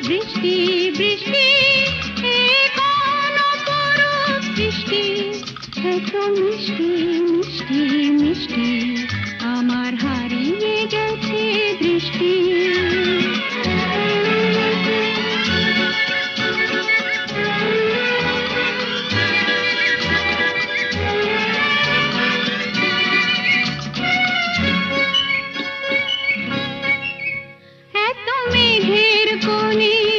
বৃষ্টি বৃষ্টি এ কোন অপরূপ সৃষ্টি, এত মিষ্টি মিষ্টি মিষ্টি আমার হারিয়ে গেছে দৃষ্টি। এত মেঘের কোণে